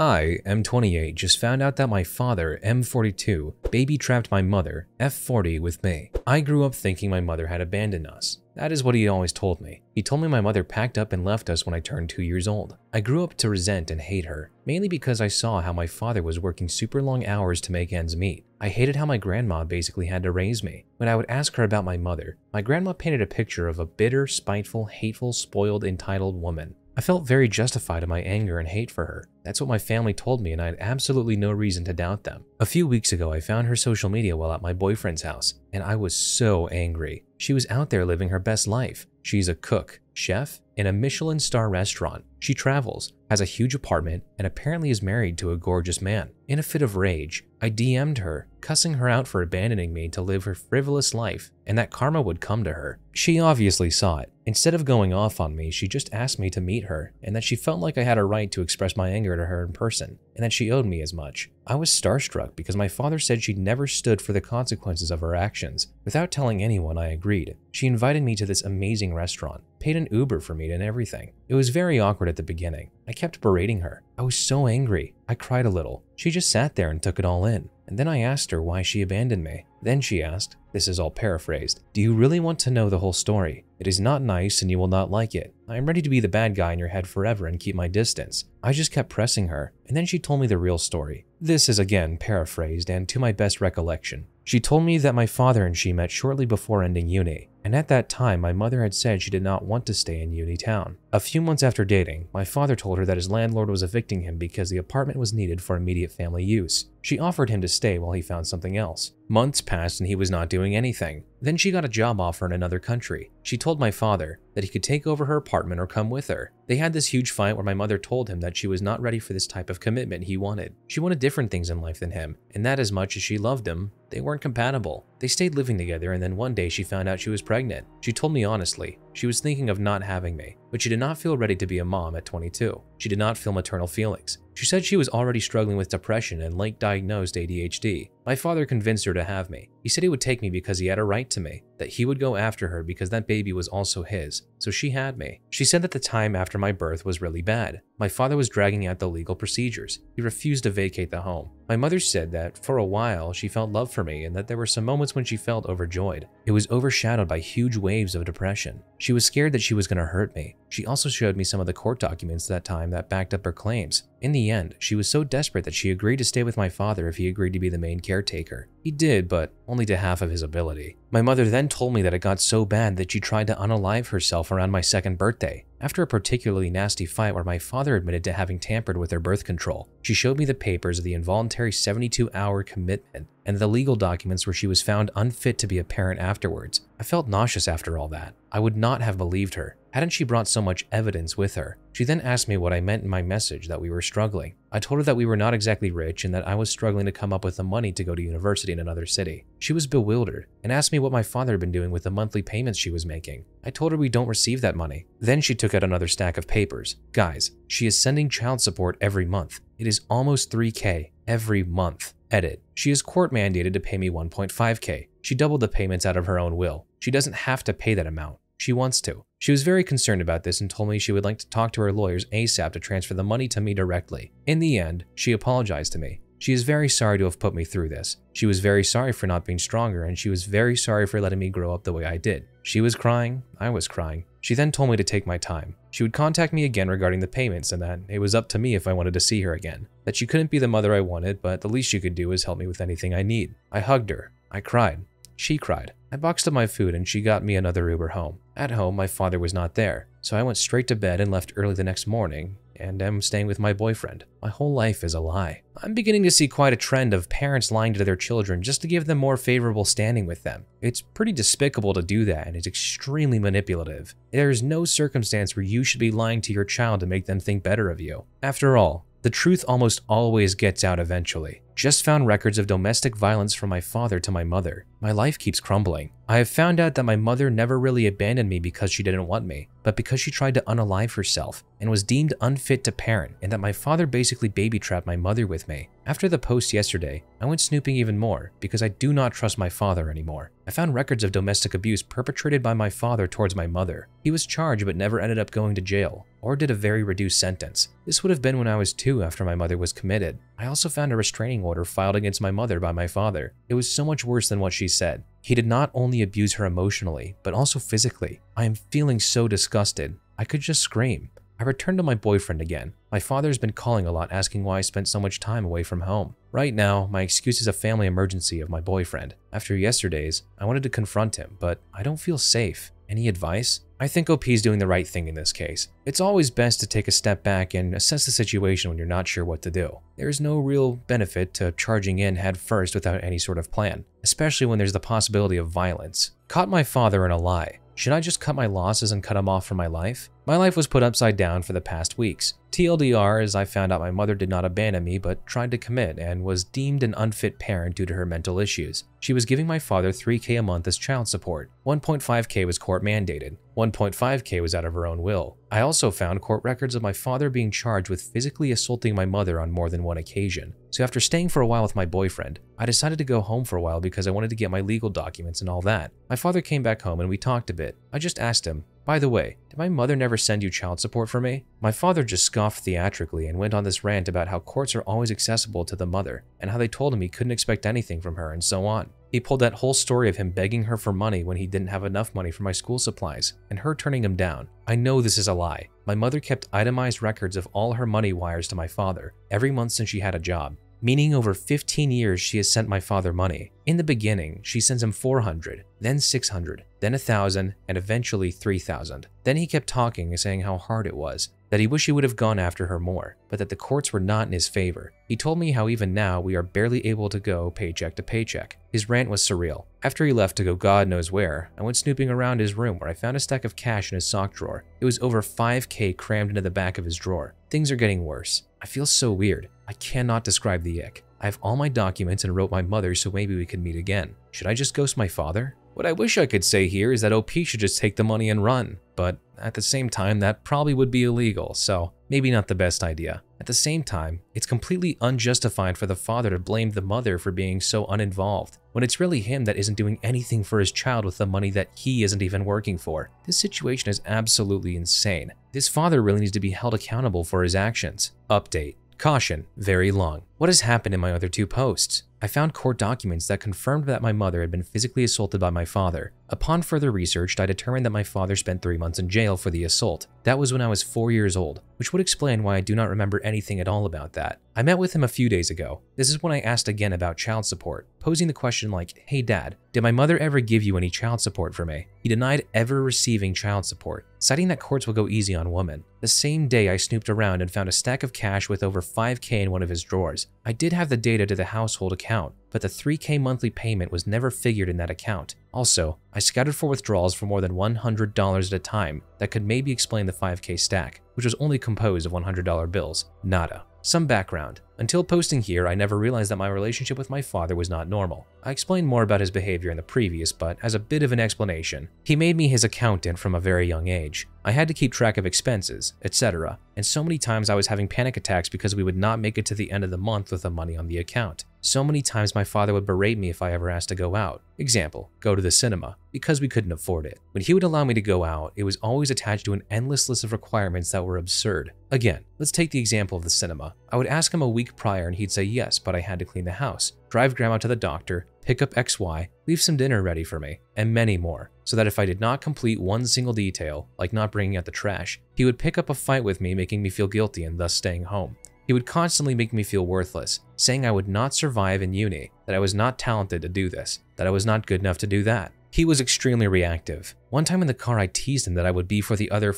I, M28, just found out that my father, M42, baby-trapped my mother, F40, with me. I grew up thinking my mother had abandoned us. That is what he always told me. He told me my mother packed up and left us when I turned 2 years old. I grew up to resent and hate her, mainly because I saw how my father was working super long hours to make ends meet. I hated how my grandma basically had to raise me. When I would ask her about my mother, my grandma painted a picture of a bitter, spiteful, hateful, spoiled, entitled woman. I felt very justified in my anger and hate for her. That's what my family told me, and I had absolutely no reason to doubt them. A few weeks ago, I found her social media while at my boyfriend's house, and I was so angry. She was out there living her best life. She's a cook, chef, in a Michelin star restaurant. She travels, has a huge apartment, and apparently is married to a gorgeous man. In a fit of rage, I DM'd her, cussing her out for abandoning me to live her frivolous life, and that karma would come to her. She obviously saw it. Instead of going off on me, she just asked me to meet her, and that she felt like I had a right to express my anger to her in person, and that she owed me as much. I was starstruck because my father said she'd never stood for the consequences of her actions. Without telling anyone, I agreed. She invited me to this amazing restaurant, paid an Uber for me and everything. It was very awkward at the beginning. I kept berating her. I was so angry. I cried a little. She just sat there and took it all in. And then I asked her why she abandoned me. Then she asked, this is all paraphrased, "Do you really want to know the whole story? It is not nice and you will not like it. I am ready to be the bad guy in your head forever and keep my distance." I just kept pressing her, and then she told me the real story. This is again paraphrased and to my best recollection. She told me that my father and she met shortly before ending uni, and at that time my mother had said she did not want to stay in uni town. A few months after dating, my father told her that his landlord was evicting him because the apartment was needed for immediate family use. She offered him to stay while he found something else. Months passed and he was not doing anything. Then she got a job offer in another country. She told my father that he could take over her apartment or come with her. They had this huge fight where my mother told him that she was not ready for this type of commitment he wanted. She wanted different things in life than him, and that as much as she loved him, they weren't compatible. They stayed living together, and then one day she found out she was pregnant. She told me honestly, she was thinking of not having me, but she did not feel ready to be a mom at 22. She did not feel maternal feelings. She said she was already struggling with depression and late-diagnosed ADHD. My father convinced her to have me. He said he would take me because he had a right to me, that he would go after her because that baby was also his, so she had me. She said that the time after my birth was really bad. My father was dragging out the legal procedures. He refused to vacate the home. My mother said that for a while she felt love for me and that there were some moments when she felt overjoyed. It was overshadowed by huge waves of depression. She was scared that she was going to hurt me. She also showed me some of the court documents that time that backed up her claims. In the end, she was so desperate that she agreed to stay with my father if he agreed to be the main caretaker. He did, but only to half of his ability. My mother then told me that it got so bad that she tried to unalive herself around my 2nd birthday. After a particularly nasty fight where my father admitted to having tampered with her birth control, she showed me the papers of the involuntary 72-hour commitment and the legal documents where she was found unfit to be a parent afterwards. I felt nauseous after all that. I would not have believed her. Hadn't she brought so much evidence with her? She then asked me what I meant in my message that we were struggling. I told her that we were not exactly rich and that I was struggling to come up with the money to go to university in another city. She was bewildered and asked me what my father had been doing with the monthly payments she was making. I told her we don't receive that money. Then she took out another stack of papers. Guys, she is sending child support every month. It is almost $3K every month. Edit. She is court mandated to pay me $1.5K. She doubled the payments out of her own will. She doesn't have to pay that amount. She wants to. She was very concerned about this and told me she would like to talk to her lawyers ASAP to transfer the money to me directly. In the end, she apologized to me. She is very sorry to have put me through this. She was very sorry for not being stronger, and she was very sorry for letting me grow up the way I did. She was crying, I was crying. She then told me to take my time. She would contact me again regarding the payments and that it was up to me if I wanted to see her again. That she couldn't be the mother I wanted, but the least she could do was help me with anything I need. I hugged her. I cried. She cried. I boxed up my food and she got me another Uber home. At home, my father was not there, so I went straight to bed and left early the next morning, and am staying with my boyfriend. My whole life is a lie. I'm beginning to see quite a trend of parents lying to their children just to give them more favorable standing with them. It's pretty despicable to do that, and it's extremely manipulative. There is no circumstance where you should be lying to your child to make them think better of you. After all, the truth almost always gets out eventually. Just found records of domestic violence from my father to my mother. My life keeps crumbling. I have found out that my mother never really abandoned me because she didn't want me, but because she tried to unalive herself and was deemed unfit to parent, and that my father basically baby-trapped my mother with me. After the post yesterday, I went snooping even more because I do not trust my father anymore. I found records of domestic abuse perpetrated by my father towards my mother. He was charged but never ended up going to jail. or did a very reduced sentence. This would have been when I was 2 after my mother was committed. I also found a restraining order filed against my mother by my father. It was so much worse than what she said. He did not only abuse her emotionally, but also physically. I am feeling so disgusted. I could just scream. I returned to my boyfriend again. My father's been calling a lot asking why I spent so much time away from home. Right now, my excuse is a family emergency of my boyfriend. After yesterday's, I wanted to confront him, but I don't feel safe. Any advice? I think OP's doing the right thing in this case. It's always best to take a step back and assess the situation when you're not sure what to do. There's no real benefit to charging in head first without any sort of plan, especially when there's the possibility of violence. Caught my father in a lie. Should I just cut my losses and cut him off from my life? My life was put upside down for the past weeks. TLDR, as I found out my mother did not abandon me but tried to commit and was deemed an unfit parent due to her mental issues. She was giving my father $3K a month as child support. $1.5K was court mandated. $1.5K was out of her own will. I also found court records of my father being charged with physically assaulting my mother on more than one occasion. So after staying for a while with my boyfriend, I decided to go home for a while because I wanted to get my legal documents and all that. My father came back home and we talked a bit. I just asked him, "By the way, did my mother never send you child support for me?" My father just scoffed theatrically and went on this rant about how courts are always accessible to the mother and how they told him he couldn't expect anything from her and so on. He pulled that whole story of him begging her for money when he didn't have enough money for my school supplies and her turning him down. I know this is a lie. My mother kept itemized records of all her money wires to my father every month since she had a job. Meaning over 15 years she has sent my father money. In the beginning, she sends him $400, then $600, then $1,000, and eventually $3,000. Then he kept talking, saying how hard it was, that he wished he would have gone after her more, but that the courts were not in his favor. He told me how even now we are barely able to go paycheck to paycheck. His rant was surreal. After he left to go God knows where, I went snooping around his room where I found a stack of cash in his sock drawer. It was over $5K crammed into the back of his drawer. Things are getting worse. I feel so weird. I cannot describe the ick. I have all my documents and wrote my mother so maybe we can meet again. Should I just ghost my father? What I wish I could say here is that OP should just take the money and run, but at the same time that probably would be illegal, so maybe not the best idea. At the same time, it's completely unjustified for the father to blame the mother for being so uninvolved, when it's really him that isn't doing anything for his child with the money that he isn't even working for. This situation is absolutely insane. This father really needs to be held accountable for his actions. Update. Caution, very long. What has happened in my other 2 posts? I found court documents that confirmed that my mother had been physically assaulted by my father. Upon further research, I determined that my father spent 3 months in jail for the assault. That was when I was 4 years old, which would explain why I do not remember anything at all about that. I met with him a few days ago. This is when I asked again about child support, posing the question like, "Hey dad, did my mother ever give you any child support for me?" He denied ever receiving child support, citing that courts will go easy on women. The same day I snooped around and found a stack of cash with over $5K in one of his drawers. I did have the data to the household account, but the $3K monthly payment was never figured in that account. Also, I scouted for withdrawals for more than $100 at a time that could maybe explain the $5K stack, which was only composed of $100 bills. Nada. Some background. Until posting here, I never realized that my relationship with my father was not normal. I explained more about his behavior in the previous, but as a bit of an explanation, he made me his accountant from a very young age. I had to keep track of expenses, etc. And so many times I was having panic attacks because we would not make it to the end of the month with the money on the account. So many times my father would berate me if I ever asked to go out. Example, go to the cinema, because we couldn't afford it. When he would allow me to go out, it was always attached to an endless list of requirements that were absurd. Again, let's take the example of the cinema. I would ask him a week prior and he'd say yes, but I had to clean the house, drive grandma to the doctor, pick up XY, leave some dinner ready for me, and many more, so that if I did not complete one single detail, like not bringing out the trash, he would pick up a fight with me, making me feel guilty and thus staying home. He would constantly make me feel worthless, saying I would not survive in uni, that I was not talented to do this, that I was not good enough to do that. He was extremely reactive. One time in the car I teased him that I would be for the other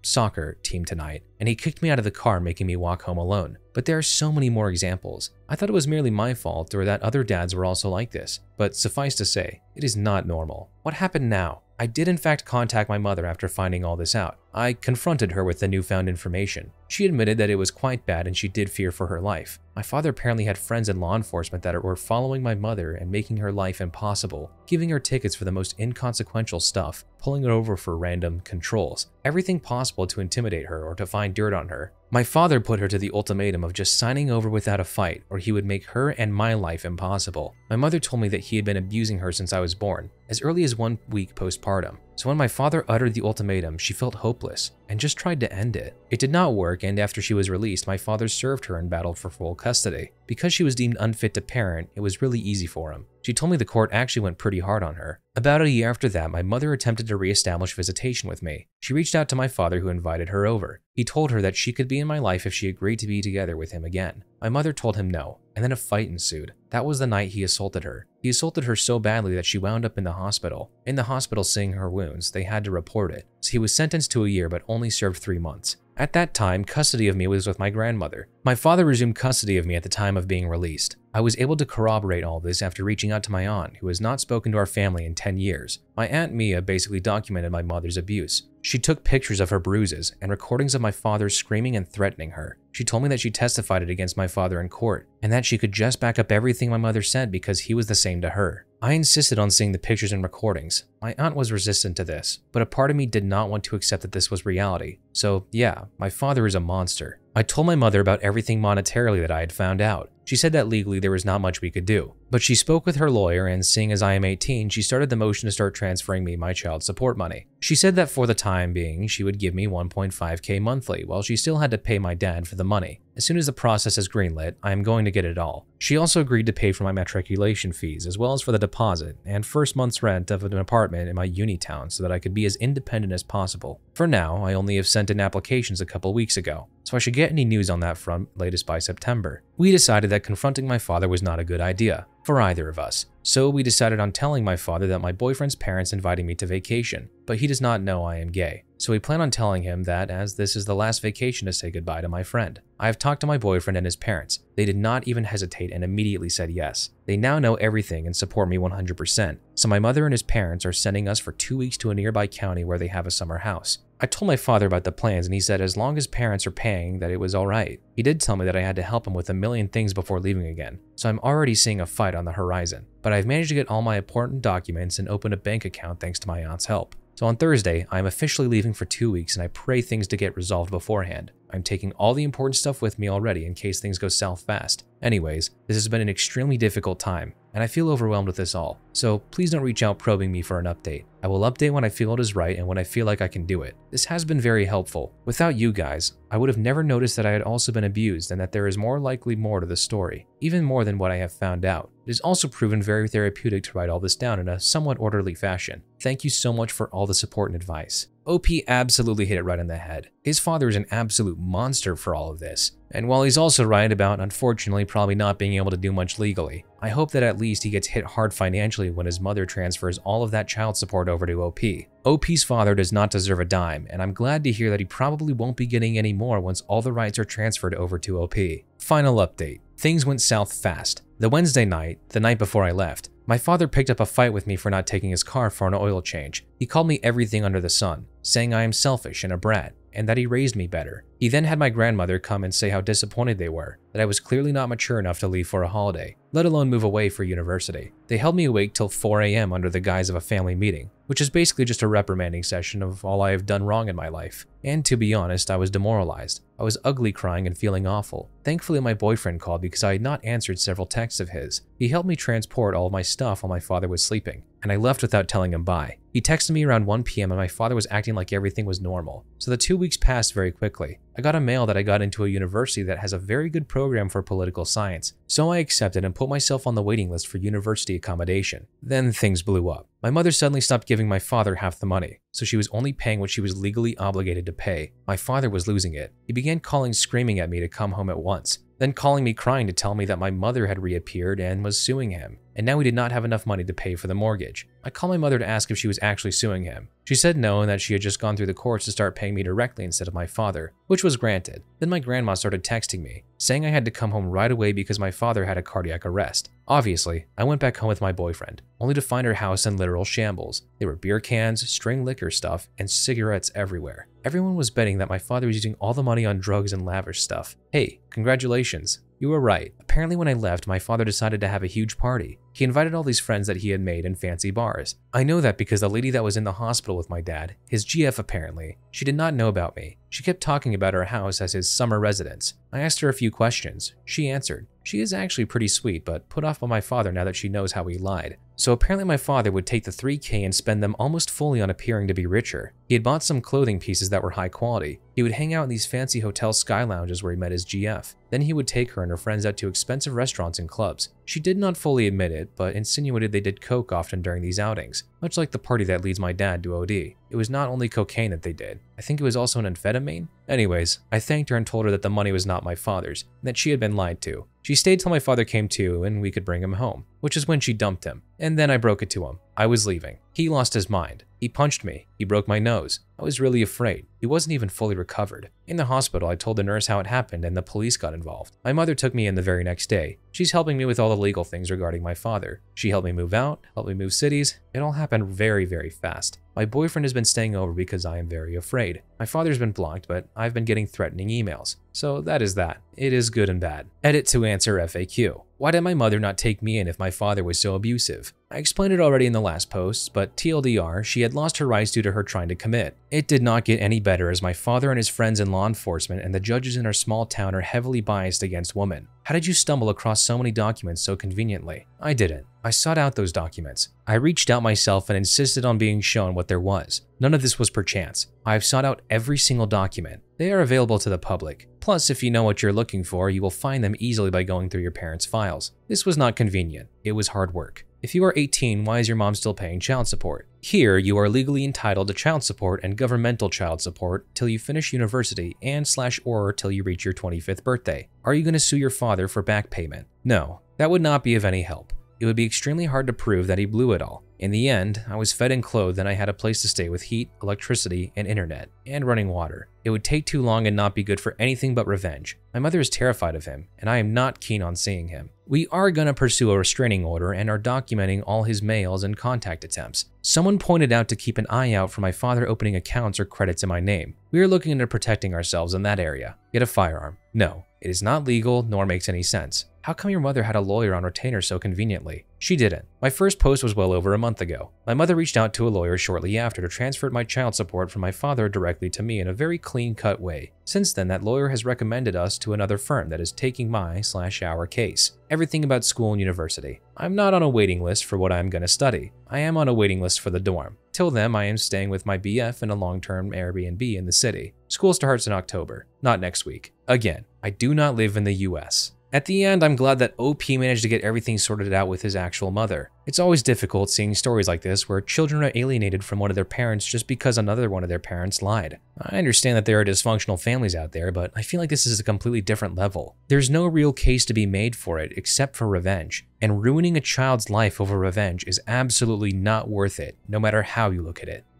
soccer team tonight, and he kicked me out of the car, making me walk home alone. But there are so many more examples. I thought it was merely my fault or that other dads were also like this, but suffice to say, it is not normal. What happened now? I did in fact contact my mother after finding all this out. I confronted her with the newfound information. She admitted that it was quite bad and she did fear for her life. My father apparently had friends in law enforcement that were following my mother and making her life impossible, giving her tickets for the most inconsequential stuff, pulling her over for random controls, everything possible to intimidate her or to find dirt on her. My father put her to the ultimatum of just signing over without a fight, or he would make her and my life impossible. My mother told me that he had been abusing her since I was born, as early as 1 week postpartum. So when my father uttered the ultimatum, she felt hopeless and just tried to end it. It did not work, and after she was released, my father served her and battled for full custody. Because she was deemed unfit to parent, it was really easy for him. She told me the court actually went pretty hard on her. About a year after that, my mother attempted to reestablish visitation with me. She reached out to my father, who invited her over. He told her that she could be in my life if she agreed to be together with him again. My mother told him no, and then a fight ensued. That was the night he assaulted her. He assaulted her so badly that she wound up in the hospital. In the hospital seeing her wounds, they had to report it. So he was sentenced to a year but only served 3 months. At that time, custody of me was with my grandmother. My father resumed custody of me at the time of being released. I was able to corroborate all this after reaching out to my aunt, who has not spoken to our family in 10 years. My Aunt Mia basically documented my mother's abuse. She took pictures of her bruises and recordings of my father screaming and threatening her. She told me that she testified it against my father in court, and that she could just back up everything my mother said because he was the same to her. I insisted on seeing the pictures and recordings. My aunt was resistant to this, but a part of me did not want to accept that this was reality. So yeah, my father is a monster. I told my mother about everything monetarily that I had found out. She said that legally there was not much we could do, but she spoke with her lawyer, and seeing as I am 18, she started the motion to start transferring me my child support money. She said that for the time being, she would give me $1.5K monthly, while she still had to pay my dad for the money. As soon as the process is greenlit, I am going to get it all. She also agreed to pay for my matriculation fees, as well as for the deposit and first month's rent of an apartment in my uni town so that I could be as independent as possible. For now, I only have sent in applications a couple weeks ago, so I should get any news on that front latest by September. We decided that confronting my father was not a good idea for either of us. So we decided on telling my father that my boyfriend's parents invited me to vacation, but he does not know I am gay. So we plan on telling him that, as this is the last vacation, to say goodbye to my friend. I have talked to my boyfriend and his parents. They did not even hesitate and immediately said yes. They now know everything and support me 100%. So my mother and his parents are sending us for 2 weeks to a nearby county where they have a summer house. I told my father about the plans, and he said as long as parents are paying, that it was alright. He did tell me that I had to help him with a million things before leaving again, so I'm already seeing a fight on the horizon. But I've managed to get all my important documents and open a bank account thanks to my aunt's help. So on Thursday, I am officially leaving for 2 weeks, and I pray things to get resolved beforehand. I'm taking all the important stuff with me already in case things go south fast. Anyways, this has been an extremely difficult time, and I feel overwhelmed with this all. So please don't reach out probing me for an update. I will update when I feel it is right and when I feel like I can do it. This has been very helpful. Without you guys, I would have never noticed that I had also been abused and that there is more likely more to the story, even more than what I have found out. It has also proven very therapeutic to write all this down in a somewhat orderly fashion. Thank you so much for all the support and advice. OP absolutely hit it right on the head. His father is an absolute monster for all of this. And while he's also right about, unfortunately, probably not being able to do much legally, I hope that at least he gets hit hard financially when his mother transfers all of that child support over to OP. OP's father does not deserve a dime, and I'm glad to hear that he probably won't be getting any more once all the rights are transferred over to OP. Final update. Things went south fast. The Wednesday night, the night before I left, my father picked up a fight with me for not taking his car for an oil change. He called me everything under the sun, saying I am selfish and a brat, and that he raised me better. He then had my grandmother come and say how disappointed they were, that I was clearly not mature enough to leave for a holiday, let alone move away for university. They held me awake till 4 a.m. under the guise of a family meeting, which is basically just a reprimanding session of all I have done wrong in my life. And to be honest, I was demoralized. I was ugly crying and feeling awful. Thankfully, my boyfriend called because I had not answered several texts of his. He helped me transport all of my stuff while my father was sleeping, and I left without telling him bye. He texted me around 1 p.m. and my father was acting like everything was normal. So the 2 weeks passed very quickly. I got a mail that I got into a university that has a very good program for political science, so I accepted and put myself on the waiting list for university accommodation. Then things blew up. My mother suddenly stopped giving my father half the money, so she was only paying what she was legally obligated to pay. My father was losing it. He began calling screaming at me to come home at once, then calling me crying to tell me that my mother had reappeared and was suing him, and now we did not have enough money to pay for the mortgage. I called my mother to ask if she was actually suing him. She said no, and that she had just gone through the courts to start paying me directly instead of my father, which was granted. Then my grandma started texting me, saying I had to come home right away because my father had a cardiac arrest. Obviously, I went back home with my boyfriend, only to find her house in literal shambles. There were beer cans, string liquor stuff, and cigarettes everywhere. Everyone was betting that my father was using all the money on drugs and lavish stuff. Hey, congratulations. You were right. Apparently when I left, my father decided to have a huge party. He invited all these friends that he had made in fancy bars. I know that because the lady that was in the hospital with my dad, his GF apparently, she did not know about me. She kept talking about our house as his summer residence. I asked her a few questions. She answered. She is actually pretty sweet, but put off by my father now that she knows how he lied. So apparently my father would take the $3K and spend them almost fully on appearing to be richer. He had bought some clothing pieces that were high quality. He would hang out in these fancy hotel sky lounges where he met his GF. Then he would take her and her friends out to expensive restaurants and clubs. She did not fully admit it, but insinuated they did coke often during these outings, much like the party that leads my dad to OD. It was not only cocaine that they did. I think it was also an amphetamine. Anyways, I thanked her and told her that the money was not my father's, and that she had been lied to. She stayed till my father came to and we could bring him home, which is when she dumped him. And then I broke it to him. I was leaving. He lost his mind. He punched me. He broke my nose. I was really afraid. He wasn't even fully recovered. In the hospital, I told the nurse how it happened and the police got involved. My mother took me in the very next day. She's helping me with all the legal things regarding my father. She helped me move out, helped me move cities. It all happened very, very fast. My boyfriend has been staying over because I am very afraid. My father's been blocked, but I've been getting threatening emails. So that is that. It is good and bad. Edit to answer FAQ. Why did my mother not take me in if my father was so abusive? I explained it already in the last post, but TLDR, she had lost her rights due to her trying to commit. It did not get any better as my father and his friends in law enforcement and the judges in our small town are heavily biased against women. How did you stumble across so many documents so conveniently? I didn't. I sought out those documents. I reached out myself and insisted on being shown what there was. None of this was perchance. I've sought out every single document. They are available to the public. Plus, if you know what you're looking for, you will find them easily by going through your parents' files. This was not convenient. It was hard work. If you are 18, why is your mom still paying child support? Here, you are legally entitled to child support and governmental child support till you finish university and/or till you reach your 25th birthday. Are you going to sue your father for back payment? No, that would not be of any help. It would be extremely hard to prove that he blew it all. In the end, I was fed and clothed and I had a place to stay with heat, electricity, and internet, and running water. It would take too long and not be good for anything but revenge. My mother is terrified of him, and I am not keen on seeing him. We are going to pursue a restraining order and are documenting all his mails and contact attempts. Someone pointed out to keep an eye out for my father opening accounts or credits in my name. We are looking into protecting ourselves in that area. Get a firearm. No, it is not legal nor makes any sense. How come your mother had a lawyer on retainer so conveniently? She didn't. My first post was well over a month ago. My mother reached out to a lawyer shortly after to transfer my child support from my father directly to me in a very clean-cut way. Since then, that lawyer has recommended us to another firm that is taking my/our case. Everything about school and university. I'm not on a waiting list for what I'm going to study. I am on a waiting list for the dorm. Till then, I am staying with my BF in a long-term Airbnb in the city. School starts in October, not next week. Again, I do not live in the US. At the end, I'm glad that OP managed to get everything sorted out with his actual mother. It's always difficult seeing stories like this where children are alienated from one of their parents just because another one of their parents lied. I understand that there are dysfunctional families out there, but I feel like this is a completely different level. There's no real case to be made for it except for revenge, and ruining a child's life over revenge is absolutely not worth it, no matter how you look at it.